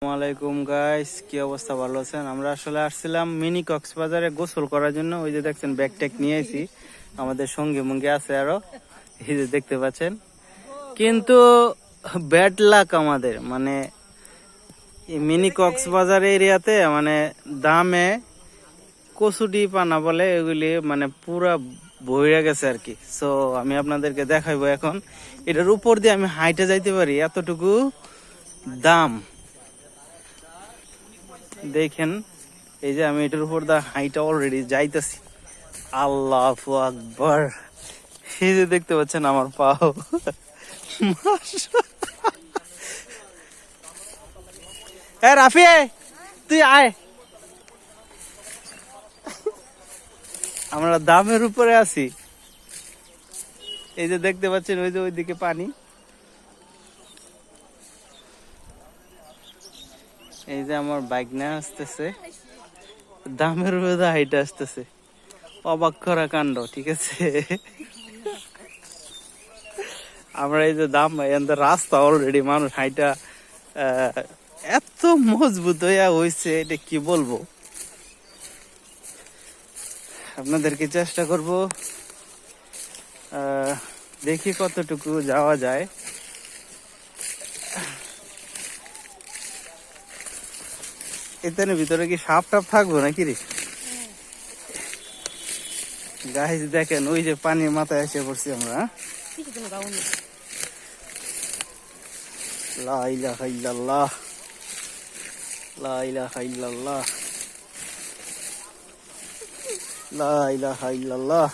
আসসালামাইকুম গাইস, কি অবস্থা? ভালো আছেন? আমরা আসলে আসছিলাম মিনি কক্সবাজারে গোসল করার জন্য। ওই যে দেখছেন ব্যাগ ট্যাগ নিয়ে এসি, আমাদের সঙ্গে মুঙ্গে আছে আরো, এই যে দেখতে পাচ্ছেন। কিন্তু ব্যাড লাক আমাদের, মানে এই মিনি কক্সবাজার এরিয়াতে মানে দামে কচুটি পানা বলে এগুলি মানে পুরা বইরা গেছে আর কি। সো আমি আপনাদেরকে দেখাইবো এখন। এটার উপর দিয়ে আমি হাইটে যাইতে পারি, এতটুকু দাম। দেখেন, এই যে আমি এটার উপর দা হাইটা অলরেডি যাইতেছি। আল্লাহু আকবার! এই যে দেখতে পাচ্ছেন আমার পাও। হ্যাঁ রাফি, তুই আয়। আমরা দামের উপরে আছি। এই যে দেখতে পাচ্ছেন, ওই যে ওইদিকে পানি, এই যে আমার বাইক না আসতেছে, দামের উপরে হাইটা আসতেছে। অবাক করা কাণ্ড, ঠিক আছে। আমরা এই যে দাম রাস্তা অলরেডি মানুষ হাইটা এত মজবুত হইয়া হইছে, এটা কি বলবো। আপনাদেরকে চেষ্টা করব, দেখি কতটুকু যাওয়া যায়। এখানে ভিতরে কি সাপ টাপ থাকবো নাকি রে? গাইস দেখেন, ওই যে পানির মাথায় এসে পড়ছি আমরা। লা ইলাহা ইল্লাল্লাহ, লা ইলাহা ইল্লাল্লাহ, লা ইলাহা ইল্লাল্লাহ,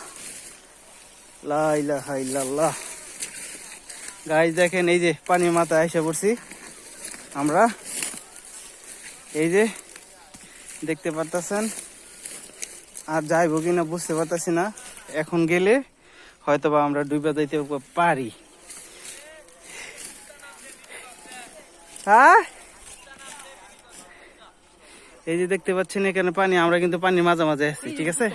লা ইলাহা ইল্লাল্লাহ। গাইস দেখেন, এই যে পানির মাথায় এসে পড়ছি আমরা। এই যে দেখতে পারতেছেন। আর যাইবো কিনা বুঝতে পারতেছি না। এখন গেলে হয়তোবা আমরা ডুবে যাইতে পারি। হ্যাঁ, এই যে দেখতে পাচ্ছেন এখানে পানি, আমরা কিন্তু পানির মাঝামাঝি আছি, ঠিক আছে।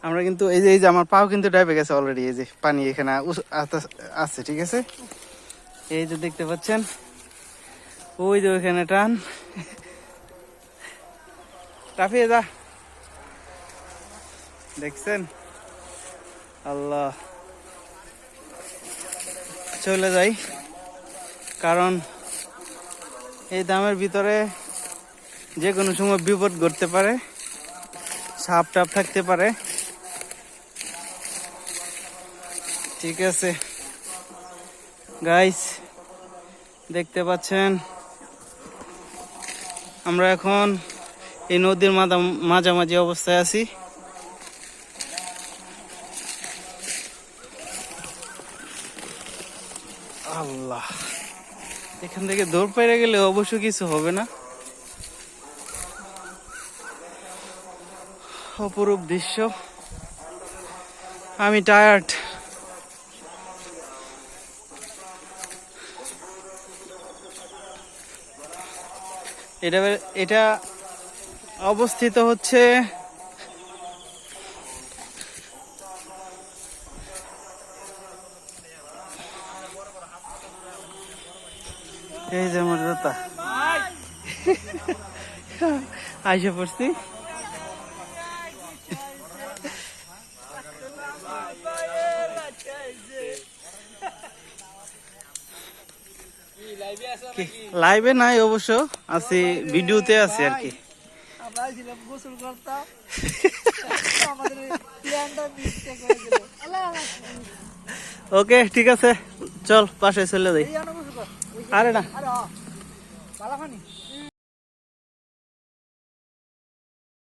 আমরা কিন্তু এই যে আমার পাও কিন্তু ডাইবে গেছে অলরেডি। এই যে পানি এখানে আছে, ঠিক আছে। এই যে দেখতে পাচ্ছেন, ওই যে ওইখানে টান। টাফিয়ে যা, দেখছেন? আল্লাহ, চলে যাই, কারণ এই দামের ভিতরে যে কোনো সময় বিপদ ঘটতে পারে, সাপ টাপ থাকতে পারে, ঠিক আছে। গাইস দেখতে পাচ্ছেন, আমরা এখন এই নদীর মাঝামাঝি অবস্থায় আছি। আল্লাহ, এখান থেকে দৌড় পেরে গেলে অবশ্য কিছু হবে না। অপরূপ দৃশ্য। আমি টায়ার্ড। এটা অবস্থিত হচ্ছে এই যে আমার দাতা আইসা পড়ছি। লাইভে নাই অবশ্য, আছি ভিডিওতে আছি আর কি। ওকে, ঠিক আছে, চল পাশে চলে যাই। আরে না।